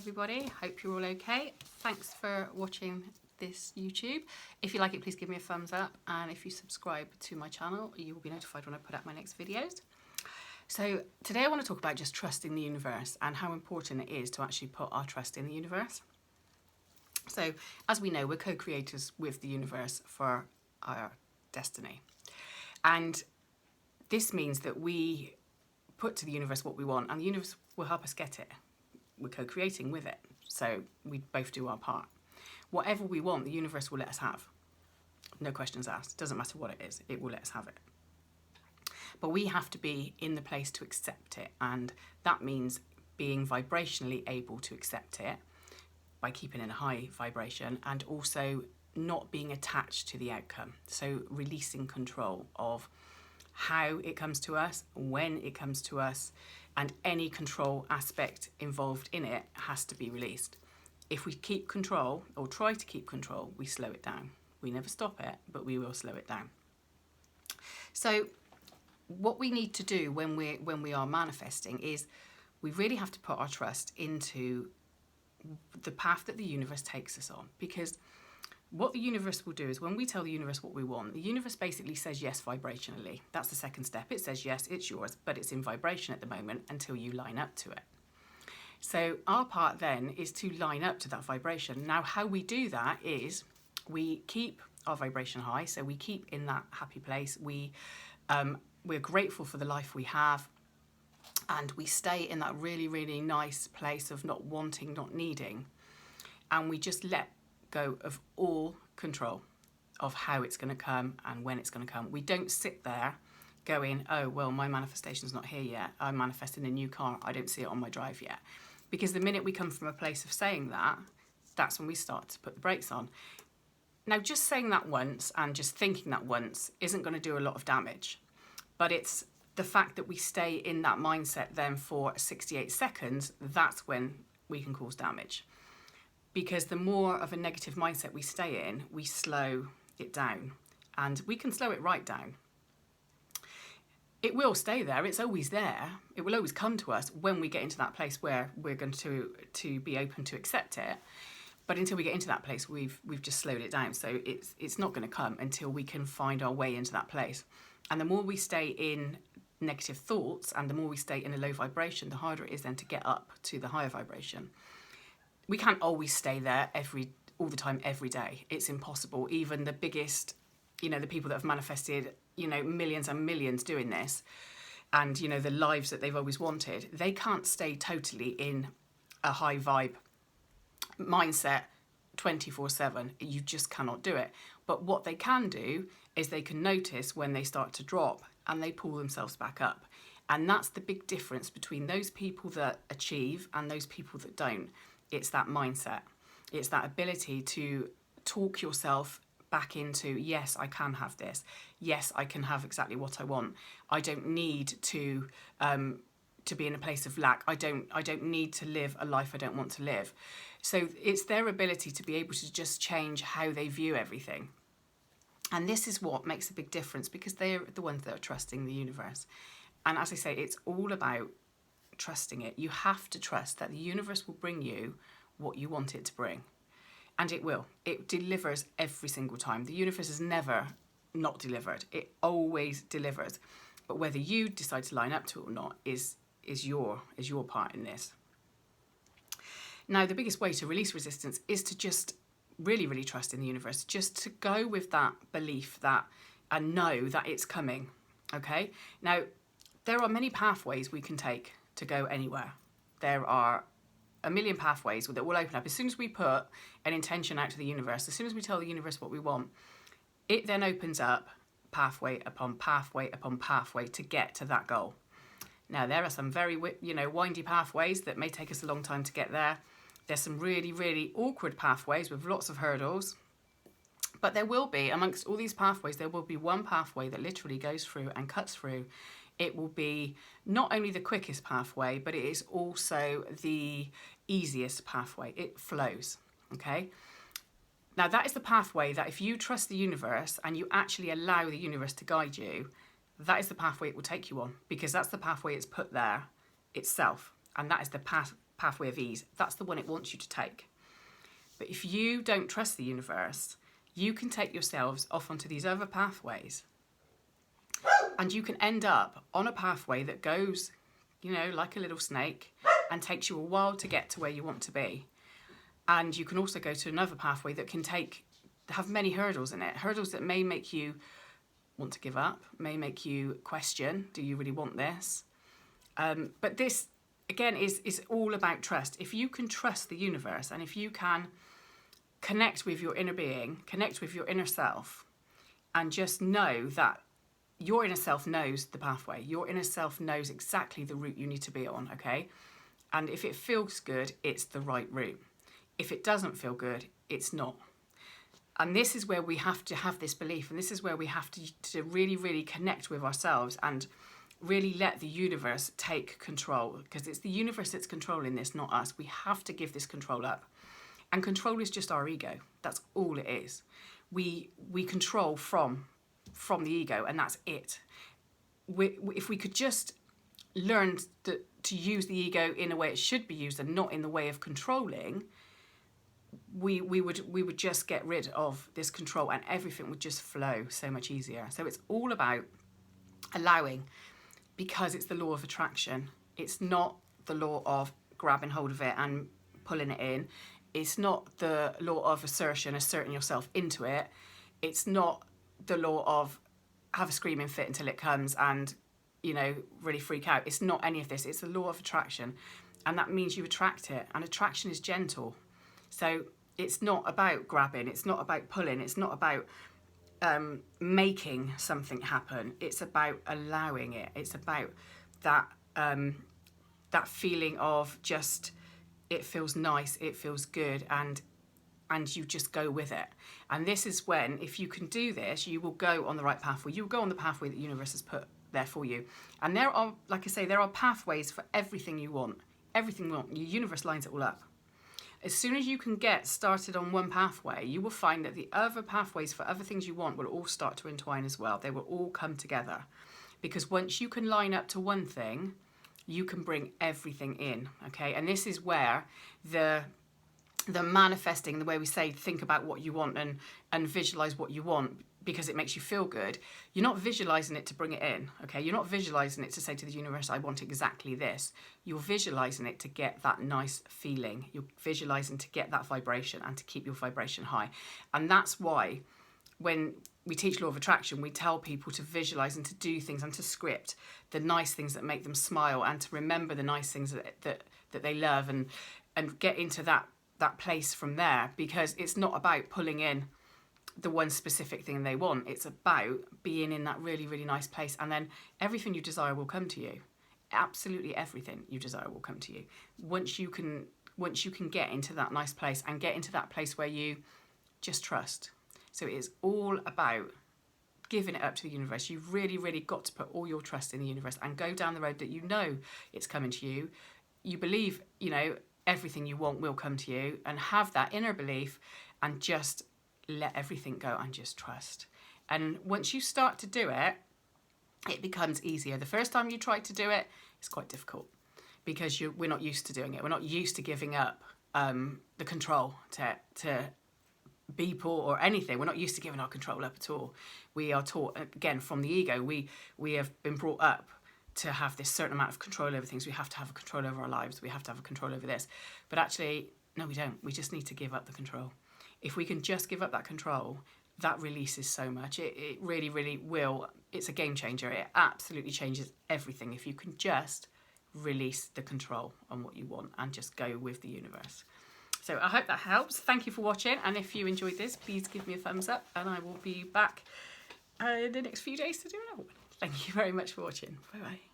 everybody, hope you're all okay. Thanks for watching this YouTube. If you like it, please give me a thumbs up, and if you subscribe to my channel, you will be notified when I put out my next videos. So today I want to talk about just trusting the universe and how important it is to actually put our trust in the universe. So as we know, we're co-creators with the universe for our destiny. And this means that we put to the universe what we want, and the universe will help us get it. We're co-creating with it, so we both do our part. Whatever we want, the universe will let us have. No questions asked. Doesn't matter what it is, it will let us have it. But we have to be in the place to accept it, and that means being vibrationally able to accept it by keeping in a high vibration, and also not being attached to the outcome. So releasing control of how it comes to us, when it comes to us, and any control aspect involved in it has to be released. If we keep control, or try to keep control, we slow it down. We never stop it, but we will slow it down. So what we need to do when we are manifesting is we really have to put our trust into the path that the universe takes us on, because what the universe will do is when we tell the universe what we want, the universe basically says yes vibrationally. That's the second step. It says yes, it's yours, but it's in vibration at the moment until you line up to it. So our part then is to line up to that vibration. Now, how we do that is we keep our vibration high, so we keep in that happy place. We're grateful for the life we have, and we stay in that really, really nice place of not wanting, not needing, and we just let go of all control of how it's going to come and when it's going to come. We don't sit there going, oh, well, my manifestation's not here yet. I'm manifesting a new car. I don't see it on my drive yet. Because the minute we come from a place of saying that, that's when we start to put the brakes on. Now, just saying that once and just thinking that once isn't going to do a lot of damage. But it's the fact that we stay in that mindset then for 68 seconds, that's when we can cause damage. Because the more of a negative mindset we stay in, we slow it down, and we can slow it right down. It will stay there. It's always there. It will always come to us when we get into that place where we're going to be open to accept it. But until we get into that place, we've just slowed it down. So it's not going to come until we can find our way into that place. And the more we stay in negative thoughts and the more we stay in a low vibration, the harder it is then to get up to the higher vibration. We can't always stay there all the time, every day. It's impossible. Even the biggest, the people that have manifested, millions and millions doing this, and, the lives that they've always wanted, they can't stay totally in a high vibe mindset 24/7. You just cannot do it. But what they can do is they can notice when they start to drop and they pull themselves back up. And that's the big difference between those people that achieve and those people that don't. It's that mindset. It's that ability to talk yourself back into, yes, I can have this. Yes, I can have exactly what I want. I don't need to be in a place of lack. I don't need to live a life I don't want to live. So it's their ability to be able to just change how they view everything. And this is what makes a big difference, because they're the ones that are trusting the universe. And as I say, it's all about trusting it. You have to trust that the universe will bring you what you want it to bring. And it will. It delivers every single time. The universe is never not delivered. It always delivers. But whether you decide to line up to it or not is your part in this. Now, the biggest way to release resistance is to just really, really trust in the universe. Just to go with that belief and know that it's coming. Okay? Now, there are many pathways we can take to go anywhere. There are a million pathways that will open up. As soon as we put an intention out to the universe, as soon as we tell the universe what we want, it then opens up pathway upon pathway upon pathway to get to that goal. Now, there are some very, windy pathways that may take us a long time to get there. There's some really, really awkward pathways with lots of hurdles. But there will be, amongst all these pathways, there will be one pathway that literally goes through and cuts through. It will be not only the quickest pathway, but it is also the easiest pathway. It flows, okay? Now, that is the pathway that if you trust the universe and you actually allow the universe to guide you, that is the pathway it will take you on, because that's the pathway it's put there itself. And that is the pathway of ease. That's the one it wants you to take. But if you don't trust the universe, you can take yourselves off onto these other pathways. And you can end up on a pathway that goes, you know, like a little snake and takes you a while to get to where you want to be. And you can also go to another pathway that can have many hurdles in it. Hurdles that may make you want to give up, may make you question, do you really want this? But this, again, is all about trust. If you can trust the universe, and if you can connect with your inner being, connect with your inner self, and just know that your inner self knows the pathway. Your inner self knows exactly the route you need to be on, okay? And if it feels good, it's the right route. If it doesn't feel good, it's not. And this is where we have to have this belief, and this is where we have to really, really connect with ourselves and really let the universe take control, because it's the universe that's controlling this, not us. We have to give this control up. And control is just our ego. That's all it is. We control from the ego, and that's it. If we could just learn to use the ego in a way it should be used and not in the way of controlling, we would just get rid of this control, and everything would just flow so much easier. So it's all about allowing, because it's the law of attraction. It's not the law of grabbing hold of it and pulling it in. It's not the law of asserting yourself into it. It's not the law of have a screaming fit until it comes and, you know, really freak out. It's not any of this. It's the law of attraction. And that means you attract it. And attraction is gentle. So it's not about grabbing. It's not about pulling. It's not about making something happen. It's about allowing it. It's about that that feeling of just, it feels nice, it feels good, and you just go with it. And this is when, if you can do this, you will go on the right pathway. You will go on the pathway that the universe has put there for you. And there are, like I say, there are pathways for everything you want. Everything you want. Your universe lines it all up. As soon as you can get started on one pathway, you will find that the other pathways for other things you want will all start to entwine as well. They will all come together. Because once you can line up to one thing, you can bring everything in, okay? And this is where the manifesting, the way we say think about what you want and visualize what you want because it makes you feel good, you're not visualizing it to bring it in, okay? You're not visualizing it to say to the universe, I want exactly this. You're visualizing it to get that nice feeling. You're visualizing to get that vibration and to keep your vibration high. And that's why when we teach law of attraction, we tell people to visualize and to do things and to script the nice things that make them smile and to remember the nice things that they love and get into that place from there, because it's not about pulling in the one specific thing they want. It's about being in that really, really nice place, and then everything you desire will come to you. Absolutely everything you desire will come to you. Once you can get into that nice place and get into that place where you just trust. So it is all about giving it up to the universe. You've really, really got to put all your trust in the universe and go down the road that you know it's coming to you. You believe, you know, everything you want will come to you, and have that inner belief and just let everything go and just trust. And once you start to do it, it becomes easier. The first time you try to do it, it's quite difficult because we're not used to doing it. We're not used to giving up the control to people or anything. We're not used to giving our control up at all. We are taught, again, from the ego, we have been brought up to have this certain amount of control over things. We have to have a control over our lives. We have to have a control over this. But actually, no, we don't. We just need to give up the control. If we can just give up that control, that releases so much. It really, really will. It's a game changer. It absolutely changes everything if you can just release the control on what you want and just go with the universe. So I hope that helps. Thank you for watching. And if you enjoyed this, please give me a thumbs up, and I will be back in the next few days to do another one. Thank you very much for watching. Bye-bye.